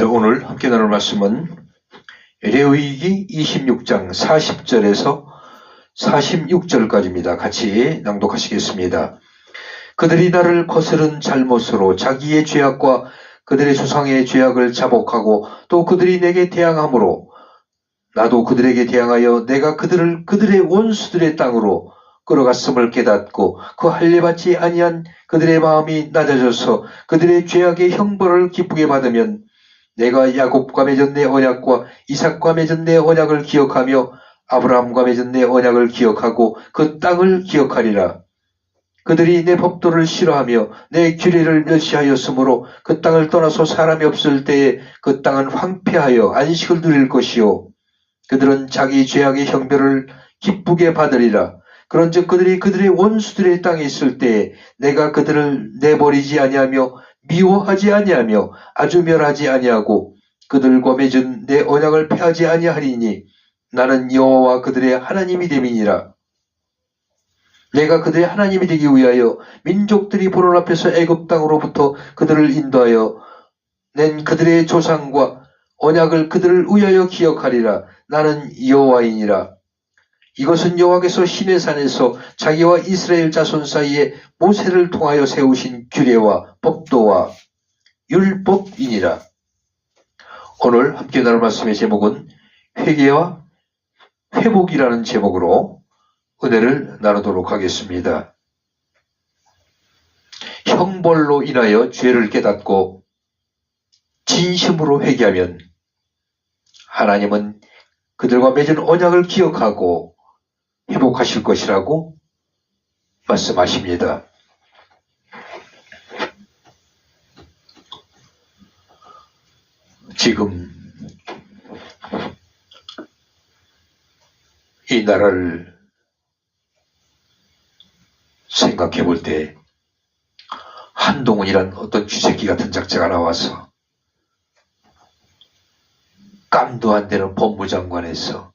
오늘 함께 나눌 말씀은 레위기 26장 40절에서 46절까지입니다. 같이 낭독하시겠습니다. 그들이 나를 거스른 잘못으로 자기의 죄악과 그들의 조상의 죄악을 자복하고 또 그들이 내게 대항함으로 나도 그들에게 대항하여 내가 그들을 그들의 원수들의 땅으로 끌어갔음을 깨닫고 그 할례받지 아니한 그들의 마음이 낮아져서 그들의 죄악의 형벌을 기쁘게 받으면 내가 야곱과 맺은 내 언약과 이삭과 맺은 내 언약을 기억하며 아브라함과 맺은 내 언약을 기억하고 그 땅을 기억하리라. 그들이 내 법도를 싫어하며 내 규례를 멸시하였으므로 그 땅을 떠나서 사람이 없을 때에 그 땅은 황폐하여 안식을 누릴 것이요 그들은 자기 죄악의 형벌을 기쁘게 받으리라. 그런즉 그들이 그들의 원수들의 땅에 있을 때에 내가 그들을 내버리지 아니하며 미워하지 아니하며 아주 멸하지 아니하고 그들과 맺은 내 언약을 폐하지 아니하리니 나는 여호와와 그들의 하나님이 됨이니라. 내가 그들의 하나님이 되기 위하여 민족들이 보는 앞에서 애굽 땅으로부터 그들을 인도하여 낸 그들의 조상과 언약을 그들을 위하여 기억하리라. 나는 여호와이니라. 이것은 여호와께서 시내산에서 자기와 이스라엘 자손 사이에 모세를 통하여 세우신 규례와 법도와 율법이니라. 오늘 함께 나눌 말씀의 제목은 회개와 회복이라는 제목으로 은혜를 나누도록 하겠습니다. 형벌로 인하여 죄를 깨닫고 진심으로 회개하면 하나님은 그들과 맺은 언약을 기억하고 회복하실 것이라고 말씀하십니다. 지금 이 나라를 생각해 볼 때 한동훈이란 어떤 쥐새끼 같은 작자가 나와서 깜도 안 되는 법무장관에서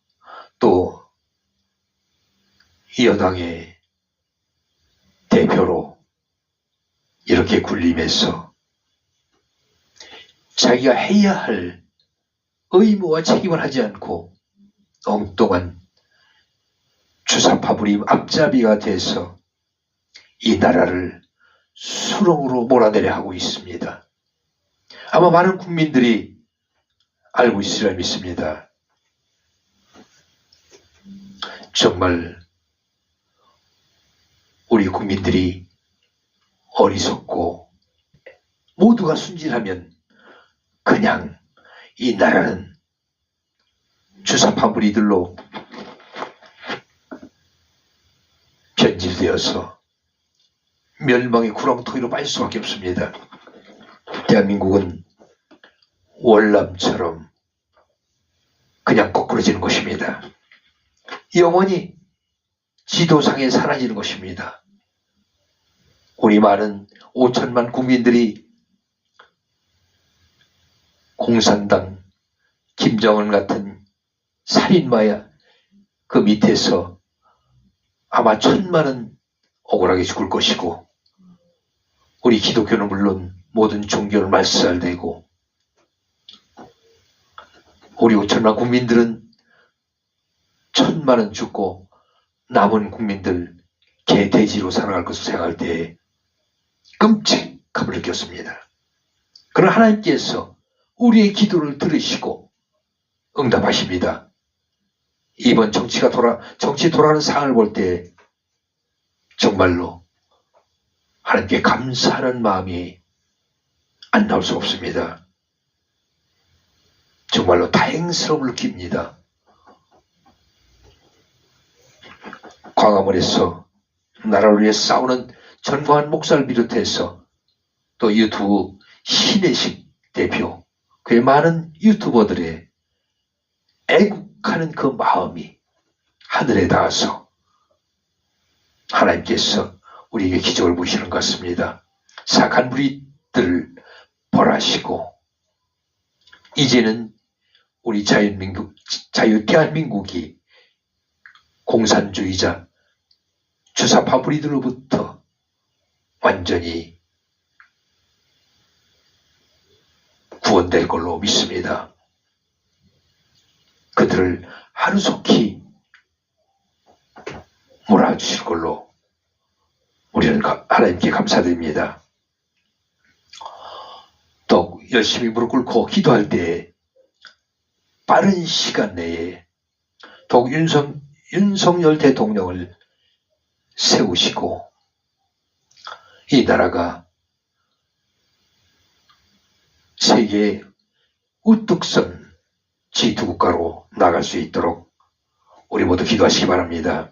또 여당의 대표로 이렇게 군림해서 자기가 해야 할 의무와 책임을 하지 않고 엉뚱한 주사파부리 앞잡이가 돼서 이 나라를 수렁으로 몰아내려 하고 있습니다. 아마 많은 국민들이 알고 있으리라 믿습니다. 정말 우리 국민들이 어리석고 모두가 순진하면 그냥 이 나라는 주사파부리들로 변질되어서 멸망의 구렁텅이로 빠질 수밖에 없습니다. 대한민국은 월남처럼 그냥 거꾸러지는 것입니다. 영원히 지도상에 사라지는 것입니다. 우리 많은 5천만 국민들이 공산당 김정은 같은 살인마야 그 밑에서 아마 천만은 억울하게 죽을 것이고 우리 기독교는 물론 모든 종교를 말살되고 우리 5천만 국민들은 천만은 죽고 남은 국민들 개돼지로 살아갈 것을 생각할 때 끔찍함을 느꼈습니다. 그러나 하나님께서 우리의 기도를 들으시고 응답하십니다. 이번 정치 돌아가는 상황을 볼 때 정말로 하나님께 감사하는 마음이 안 나올 수 없습니다. 정말로 다행스러움을 느낍니다. 광화문에서 나라를 위해 싸우는 전광한 목사를 비롯해서 또 유튜브 신혜식 대표 그의 많은 유튜버들의 애국하는 그 마음이 하늘에 닿아서 하나님께서 우리에게 기적을 보이시는 것 같습니다. 사악한 무리들을 벌하시고 이제는 우리 대한민국이 공산주의자 주사파 무리들로부터 완전히 구원될 걸로 믿습니다. 그들을 하루속히 몰아주실 걸로 우리는 하나님께 감사드립니다. 또 열심히 무릎 꿇고 기도할 때 빠른 시간 내에 더욱 윤석열 대통령을 세우시고 이 나라가 세계 우뚝 선 G2 국가로 나갈 수 있도록 우리 모두 기도하시기 바랍니다.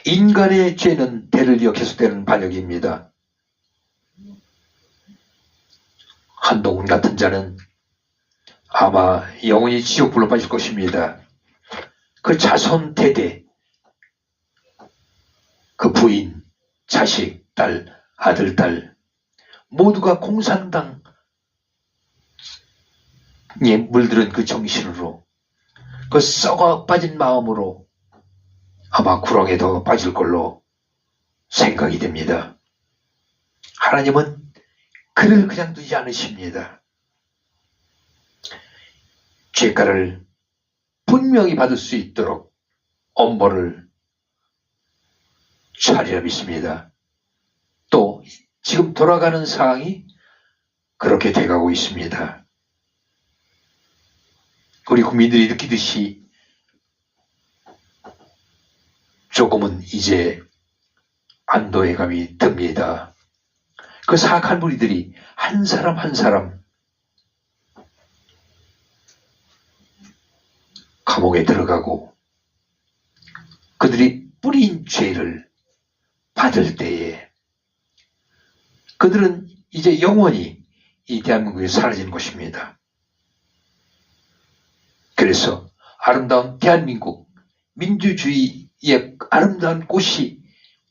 인간의 죄는 대를 이어 계속되는 반역입니다. 한동훈 같은 자는 아마 영원히 지옥불로 빠질 것입니다. 그 자손 대대, 그 부인, 자식, 딸, 아들, 딸 모두가 공산당에 물들은 그 정신으로 그 썩어 빠진 마음으로 아마 구렁에 더 빠질 걸로 생각이 됩니다. 하나님은 그를 그냥 두지 않으십니다. 죄가를 분명히 받을 수 있도록 엄벌을 처하리라 믿습니다. 또 지금 돌아가는 상황이 그렇게 돼가고 있습니다. 우리 국민들이 느끼듯이 조금은 이제 안도의 감이 듭니다. 그 사악한 무리들이 한 사람 한 사람 감옥에 들어가고 그들이 뿌린 죄를 받을 때에 그들은 이제 영원히 이 대한민국에 사라지는 것입니다. 그래서 아름다운 대한민국 민주주의의 아름다운 꽃이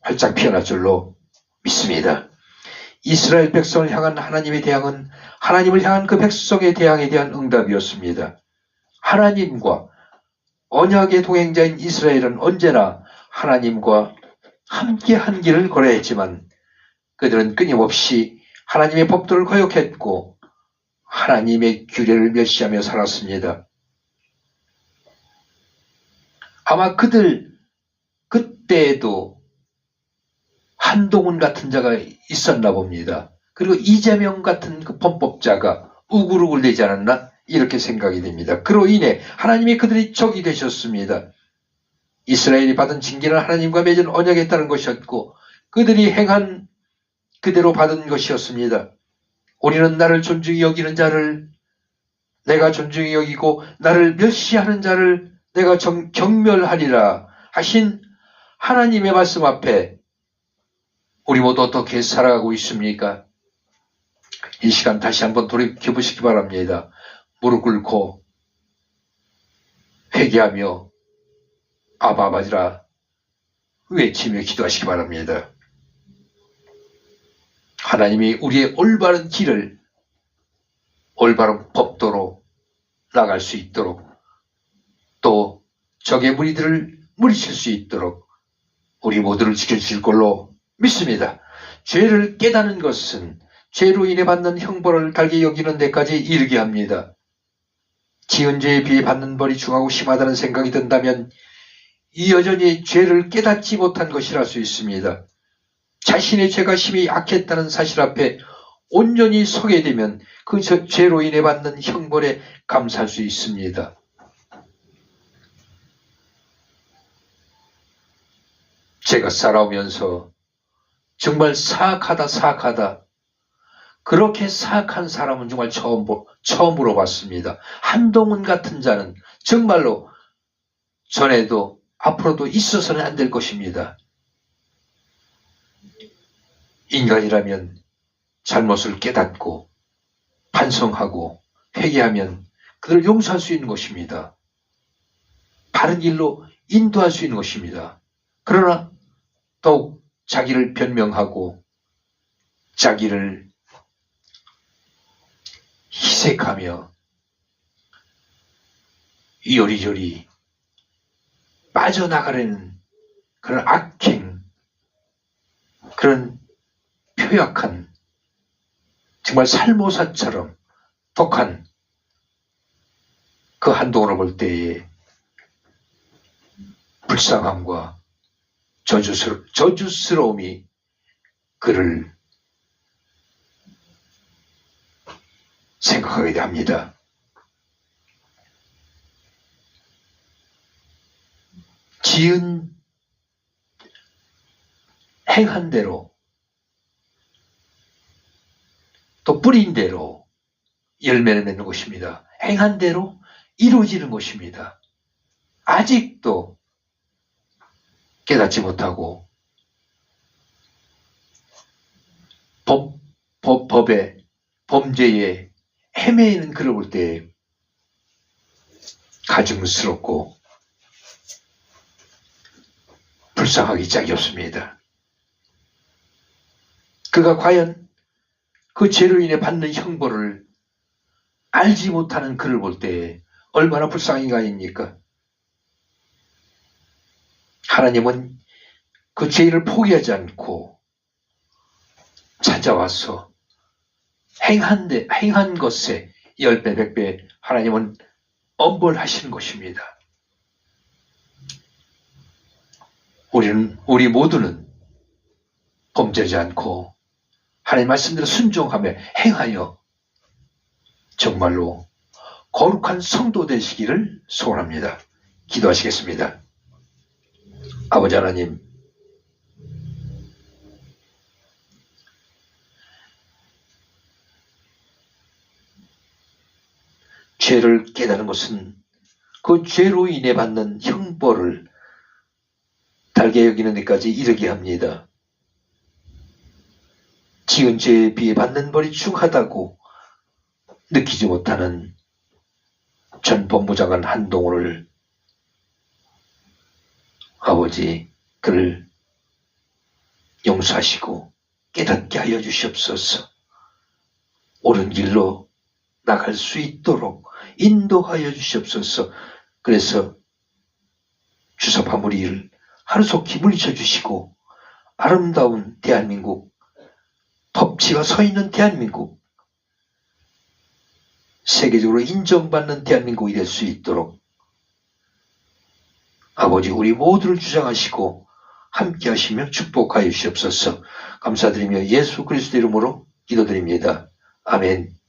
활짝 피어날 줄로 믿습니다. 이스라엘 백성을 향한 하나님의 대항은 하나님을 향한 그 백성의 대항에 대한 응답이었습니다. 하나님과 언약의 동행자인 이스라엘은 언제나 하나님과 함께 한 길을 걸어야 했지만 그들은 끊임없이 하나님의 법도를 거역했고 하나님의 규례를 멸시하며 살았습니다. 아마 그들 그때에도 한동훈 같은 자가 있었나 봅니다. 그리고 이재명 같은 그 범법자가 우글우글 되지 않았나 이렇게 생각이 됩니다. 그로 인해 하나님이 그들이 적이 되셨습니다. 이스라엘이 받은 징계는 하나님과 맺은 언약에 따른 것이었고 그들이 행한 그대로 받은 것이었습니다. 우리는 나를 존중히 여기는 자를 내가 존중히 여기고 나를 멸시하는 자를 내가 경멸하리라 하신 하나님의 말씀 앞에 우리 모두 어떻게 살아가고 있습니까? 이 시간 다시 한번 돌이켜보시기 바랍니다. 무릎 꿇고 회개하며 아바 아버지라 외치며 기도하시기 바랍니다. 하나님이 우리의 올바른 길을 올바른 법도로 나갈 수 있도록 또 적의 무리들을 물리칠 수 있도록 우리 모두를 지켜주실 걸로 믿습니다. 죄를 깨닫는 것은 죄로 인해 받는 형벌을 달게 여기는 데까지 이르게 합니다. 지은 죄에 비해 받는 벌이 중하고 심하다는 생각이 든다면 이 여전히 죄를 깨닫지 못한 것이라 할 수 있습니다. 자신의 죄가 심히 악했다는 사실 앞에 온전히 서게 되면 그 죄로 인해 받는 형벌에 감사할 수 있습니다. 제가 살아오면서 정말 사악하다 그렇게 사악한 사람은 정말 처음으로 봤습니다. 한동훈 같은 자는 정말로 전에도 앞으로도 있어서는 안 될 것입니다. 인간이라면 잘못을 깨닫고 반성하고 회개하면 그들을 용서할 수 있는 것입니다. 바른 길로 인도할 수 있는 것입니다. 그러나 더욱 자기를 변명하고 자기를 희색하며 요리조리 빠져나가려는 그런 악행, 그런 표약한 정말 살모사처럼 독한 그 한동훈을 볼 때에 불쌍함과 저주스러움이 그를 생각하게 합니다. 지은 행한 대로 또 뿌린 대로 열매를 맺는 것입니다. 행한 대로 이루어지는 것입니다. 아직도 깨닫지 못하고 법에 범죄에 헤매이는 그를 볼 때 가증스럽고 불쌍하기 짝이 없습니다. 그가 과연 그 죄로 인해 받는 형벌을 알지 못하는 그를 볼 때 얼마나 불쌍히가 아닙니까? 하나님은 그 죄를 포기하지 않고 찾아와서 행한 것에 10배, 100배 하나님은 엄벌하시는 것입니다. 우리 모두는 범죄하지 않고 하나님 말씀대로 순종하며 행하여 정말로 거룩한 성도 되시기를 소원합니다. 기도하시겠습니다. 아버지 하나님, 죄를 깨닫는 것은 그 죄로 인해 받는 형벌을 달게 여기는 데까지 이르게 합니다. 지은 죄에 비해 받는 벌이 중하다고 느끼지 못하는 전 법무장관 한동훈을 아버지 그를 용서하시고 깨닫게 하여 주시옵소서. 옳은 길로 나갈 수 있도록 인도하여 주시옵소서. 그래서 주사파 무리를 하루속히 물리쳐 주시고 아름다운 대한민국, 법치가 서 있는 대한민국, 세계적으로 인정받는 대한민국이 될 수 있도록 아버지 우리 모두를 주장하시고 함께 하시며 축복하여 주시옵소서. 감사드리며 예수 그리스도 이름으로 기도드립니다. 아멘.